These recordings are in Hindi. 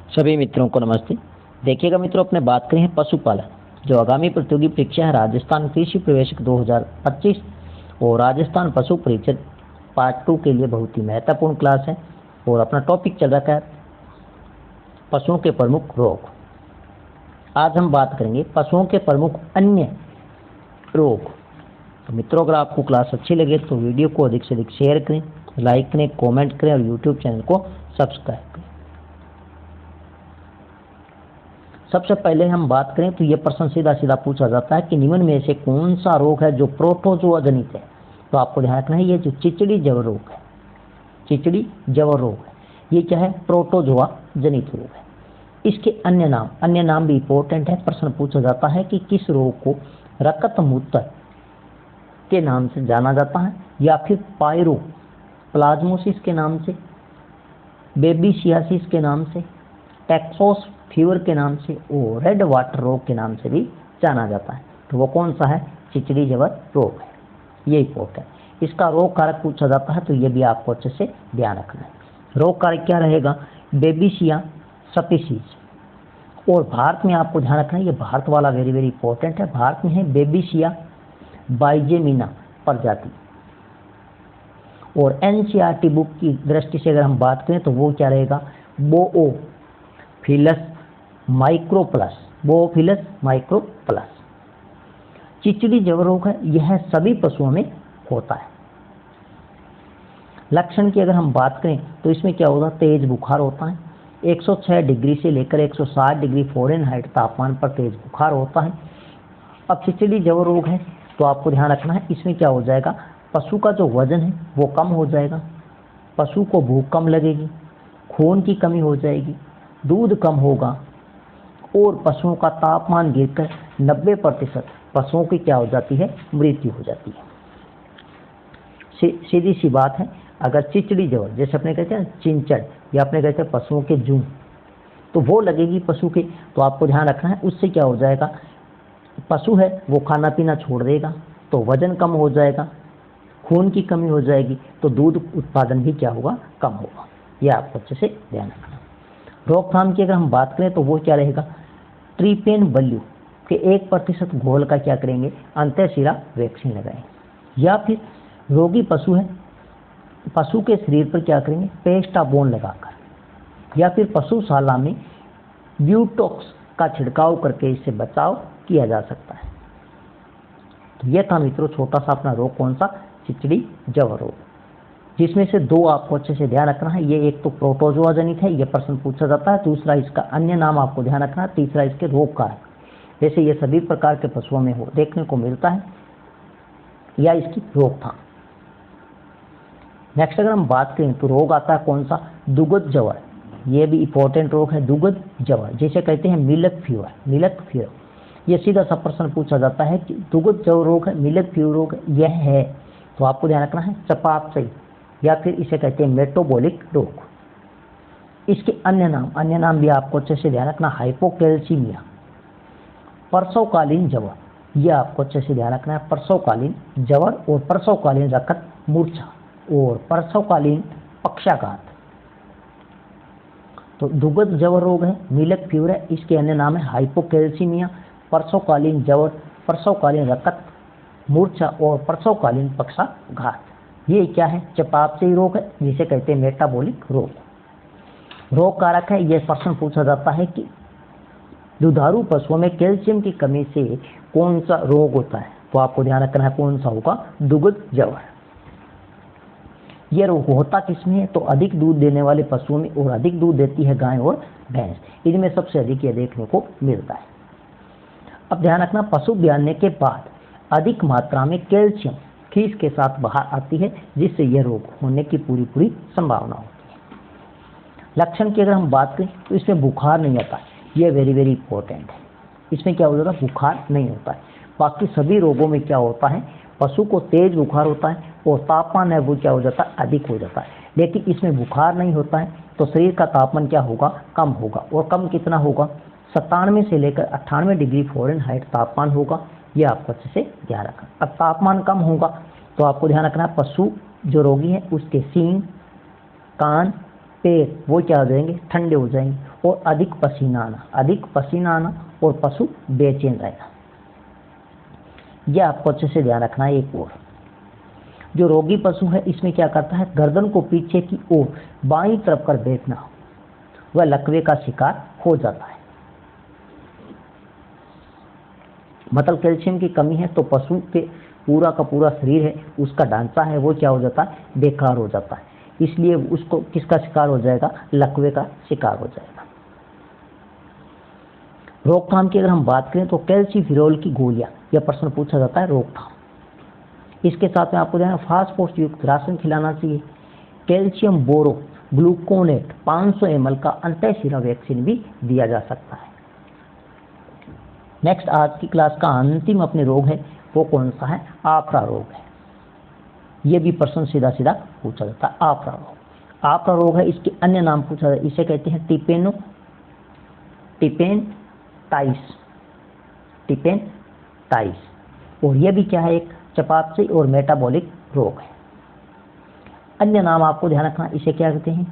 सभी मित्रों को नमस्ते। देखिएगा मित्रों, अपने बात करें पशुपालन, जो आगामी प्रतियोगी परीक्षा है राजस्थान कृषि प्रवेशक 2025 और राजस्थान पशु परिचय पार्ट 2 के लिए बहुत ही महत्वपूर्ण क्लास है। और अपना टॉपिक चल रखा है पशुओं के प्रमुख रोग। आज हम बात करेंगे पशुओं के प्रमुख अन्य रोग। तो मित्रों, अगर आपको क्लास अच्छी लगे तो वीडियो को अधिक से अधिक शेयर करें, लाइक करें, कमेंट करें और यूट्यूब चैनल को सब्सक्राइब करें। सबसे पहले हम बात करें तो यह प्रश्न सीधा सीधा पूछा जाता है कि निम्न में से कौन सा रोग है जो प्रोटोजोआ जनित है। तो आपको ध्यान रखना है, ये जो चिचड़ी जवर रोग है, चिचड़ी जवर रोग है, ये क्या है? प्रोटोजोआ जनित रोग है। इसके अन्य नाम भी इंपॉर्टेंट है। प्रश्न पूछा जाता है कि किस रोग को रक्त मूत्र के नाम से जाना जाता है, या फिर पायरो प्लाज्मोसिस के नाम से, बेबीसियासिस के नाम से, टेक्सोस फीवर के नाम से और रेड वाटर रोग के नाम से भी जाना जाता है। तो वो कौन सा है? चिचड़ी जवर रोग है। ये इंपॉर्टेंट। इसका रोग कारक पूछा जाता है तो ये भी आपको अच्छे से ध्यान रखना है। रोग कारक क्या रहेगा? बेबीसिया स्पीसीज। और भारत में आपको ध्यान रखना है, ये भारत वाला वेरी वेरी इंपॉर्टेंट है। भारत में है बेबीसिया बाइजेमिना प्रजाति। और एनसीईआरटी बुक की दृष्टि से अगर हम बात करें तो वो क्या रहेगा? बोओफिलस माइक्रोप्लस, बोओफिलस माइक्रोप्लस। चिचड़ी जवर रोग है, यह सभी पशुओं में होता है। लक्षण की अगर हम बात करें तो इसमें क्या होगा? तेज बुखार होता है। 106 डिग्री से लेकर 160 डिग्री फ़ारेनहाइट तापमान पर तेज बुखार होता है। अब चिचड़ी जवर रोग है तो आपको ध्यान रखना है, इसमें क्या हो जाएगा? पशु का जो वजन है वो कम हो जाएगा, पशु को भूख कम लगेगी, खून की कमी हो जाएगी, दूध कम होगा और पशुओं का तापमान गिरकर 90% पशुओं की क्या हो जाती है? मृत्यु हो जाती है। सीधी सी बात है, अगर चिचड़ी जवर जैसे अपने कहते हैं चिंचड़ या अपने कहते हैं पशुओं के जूं, तो वो लगेगी पशु के, तो आपको ध्यान रखना है, उससे क्या हो जाएगा? पशु है वो खाना पीना छोड़ देगा तो वजन कम हो जाएगा, खून की कमी हो जाएगी तो दूध उत्पादन भी क्या होगा? कम होगा। यह आपको अच्छे से ध्यान रखना। रोकथाम की अगर हम बात करें तो वो क्या रहेगा? ट्रीपेन बल्यू के 1% घोल का क्या करेंगे? अंतःशिरा वैक्सीन लगाएंगे। या फिर रोगी पशु है, पशु के शरीर पर क्या करेंगे? पेस्टाबोन लगाकर, या फिर पशुशाला में ब्यूटॉक्स का छिड़काव करके इससे बचाव किया जा सकता है। तो यह था मित्रों छोटा सा अपना रोग, कौन सा? चिचड़ी जवर रोग, जिसमें से दो आपको अच्छे से ध्यान रखना है। ये एक तो प्रोटोजोआ जनित है, यह प्रश्न पूछा जाता है। दूसरा इसका अन्य नाम आपको ध्यान रखना है। तीसरा इसके रोग कारक, जैसे ये सभी प्रकार के पशुओं में हो देखने को मिलता है, या इसकी रोकथाम। नेक्स्ट अगर हम बात करें तो रोग आता है कौन सा? दुगध जवर। ये भी इंपॉर्टेंट रोग है, दुगध जवर, जिसे कहते हैं मिल्क फीवर। मिल्क फीवर, ये सीधा सा प्रश्न पूछा जाता है कि दुगध जवर रोग है, मिल्क फीवर रोग यह है, तो आपको ध्यान रखना है चयापचयी, या फिर इसे कहते हैं मेटाबॉलिक रोग। इसके अन्य नाम भी आपको अच्छे से ध्यान रखना, हाइपोकैल्सीमिया, प्रसवकालीन जवर, यह आपको अच्छे से ध्यान रखना है। प्रसवकालीन जवर और प्रसवकालीन रक्त मूर्छा और प्रसवकालीन पक्षाघात। तो दुगध जवर रोग है, मिल्क फीवर है, इसके अन्य नाम है हाइपोकैल्सीमिया, प्रसवकालीन जवर, प्रसवकालीन रक्त मूर्छा और प्रसवकालीन पक्षाघात। ये क्या है? चयापचयी रोग है, जिसे कहते हैं मेटाबॉलिक रोग। रोग कारक है, यह प्रश्न पूछा जाता है कि दुधारू पशुओं में कैल्शियम की कमी से कौन सा रोग होता है? तो आपको ध्यान रखना है कौन सा होगा? दुग्ध जवर। यह रोग होता किसमें है? तो अधिक दूध देने वाले पशुओं में, और अधिक दूध देती है गाय और भैंस, इनमें सबसे अधिक यह देखने को मिलता है। अब ध्यान रखना, पशु ब्याने के बाद अधिक मात्रा में कैल्शियम खीस के साथ बाहर आती है, जिससे यह रोग होने की पूरी संभावना होती है। लक्षण की अगर हम बात करें तो इसमें बुखार नहीं आता, यह वेरी वेरी इंपॉर्टेंट है। इसमें क्या हो जाता है? बुखार नहीं होता है। बाकी सभी रोगों में क्या होता है? पशु को तेज बुखार होता है और तापमान है वो क्या हो जाता है? अधिक हो जाता है। लेकिन इसमें बुखार नहीं होता है तो शरीर का तापमान क्या होगा? कम होगा। और कम कितना होगा? 97 से लेकर 98 डिग्री फ़ारेनहाइट तापमान होगा। यह आपको अच्छे से ध्यान रखना। अब तापमान कम होगा तो आपको ध्यान रखना है, पशु जो रोगी है उसके सींग, कान, पैर वो क्या हो जाएंगे? ठंडे हो जाएंगे। और अधिक पसीना आना और पशु बेचैन रहना। यह आपको अच्छे से ध्यान रखना है। एक और जो रोगी पशु है इसमें क्या करता है, गर्दन को पीछे की ओर बाईं तरफ कर बैठना, वह लकवे का शिकार हो जाता है। मतलब कैल्शियम की कमी है तो पशु के पूरा का पूरा शरीर है, उसका ढांचा है वो क्या हो जाता है, बेकार हो जाता है। इसलिए उसको किसका शिकार हो जाएगा, लकवे का शिकार हो जाएगा। रोकथाम की अगर हम बात करें तो कैल्सीफिरोल की गोलियां, यह प्रश्न पूछा जाता है रोकथाम। इसके साथ में आपको जो फास्फोरस युक्त राशन खिलाना चाहिए। कैल्शियम बोरो ग्लूकोनेट 500 ml का अंतःशिरा वैक्सीन भी दिया जा सकता है। नेक्स्ट आज की क्लास का अंतिम अपने रोग है वो कौन सा है, आपरा रोग है। ये भी प्रश्न सीधा सीधा पूछा जाता है। आपरा रोग है, इसके अन्य नाम पूछा जाता है, इसे कहते हैं टिपेनटाइस। और यह भी क्या है, एक चयापचयी और मेटाबॉलिक रोग है। अन्य नाम आपको ध्यान रखना, इसे क्या कहते हैं,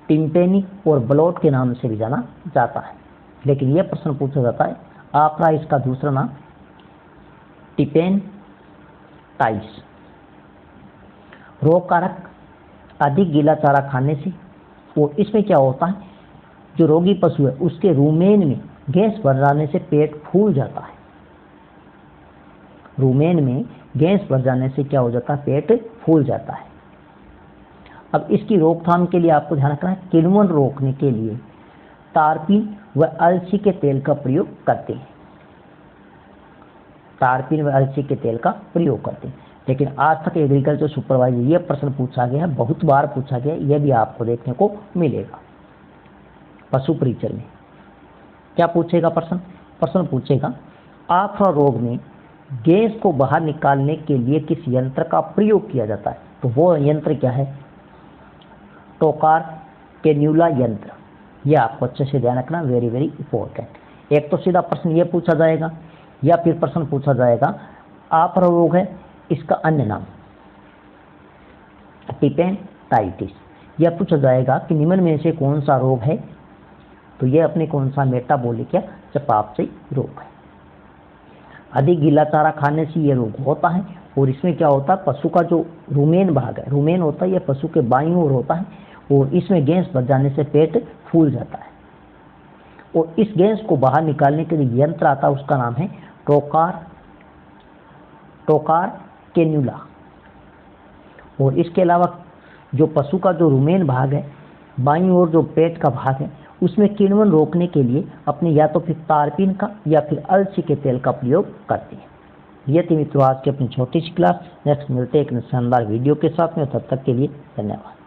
टिम्पेनी और ब्लॉट के नाम से भी जाना जाता है। लेकिन यह प्रश्न पूछा जाता है आपरा, इसका दूसरा नाम टिपेनटाइस। रोग कारक अधिक गीला चारा खाने से, और इसमें क्या होता है, जो रोगी पशु है उसके रूमेन में गैस भर जाने से पेट फूल जाता है। रूमेन में गैस भर जाने से क्या हो जाता है, पेट फूल जाता है। अब इसकी रोकथाम के लिए आपको ध्यान रखना है, किण्वन रोकने के लिए तारपीन व अलसी के तेल का प्रयोग करते हैं। लेकिन आज तक एग्रीकल्चर सुपरवाइजर यह प्रश्न पूछा गया है, बहुत बार पूछा गया, यह भी आपको देखने को मिलेगा। पशु परिचय में क्या पूछेगा प्रश्न पूछेगा, आपरा रोग में गैस को बाहर निकालने के लिए किस यंत्र का प्रयोग किया जाता है। तो वो यंत्र क्या है, टोकार कैन्यूला यंत्र। यह आपको अच्छे से ध्यान रखना, वेरी इंपॉर्टेंट। एक तो सीधा प्रश्न ये पूछा जाएगा, या फिर प्रश्न पूछा जाएगा आपरा रोग है, इसका अन्य नाम टिपेनटाइटिस। यह पूछा जाएगा कि निम्न में से कौन सा रोग है, तो यह अपने कौन सा मेटाबॉलिक या चयापचयी रोग है। अधिक गीला चारा खाने से यह रोग होता है, और इसमें क्या होता है, पशु का जो रूमेन भाग है, रूमेन होता है, यह पशु के बाईं ओर होता है, और इसमें गैस भर जाने से पेट फूल जाता है। और इस गैस को बाहर निकालने के लिए यंत्र आता है, उसका नाम है टोकार कैन्यूला। और इसके अलावा जो पशु का जो रूमेन भाग है, बाईं ओर जो पेट का भाग है, उसमें किण्वन रोकने के लिए अपने या तो फिर तारपीन का या फिर अलसी के तेल का प्रयोग करते हैं। ये थी मित्रों आज की अपनी छोटी सी क्लास। नेक्स्ट मिलते हैं एक शानदार वीडियो के साथ में, तब तक के लिए धन्यवाद।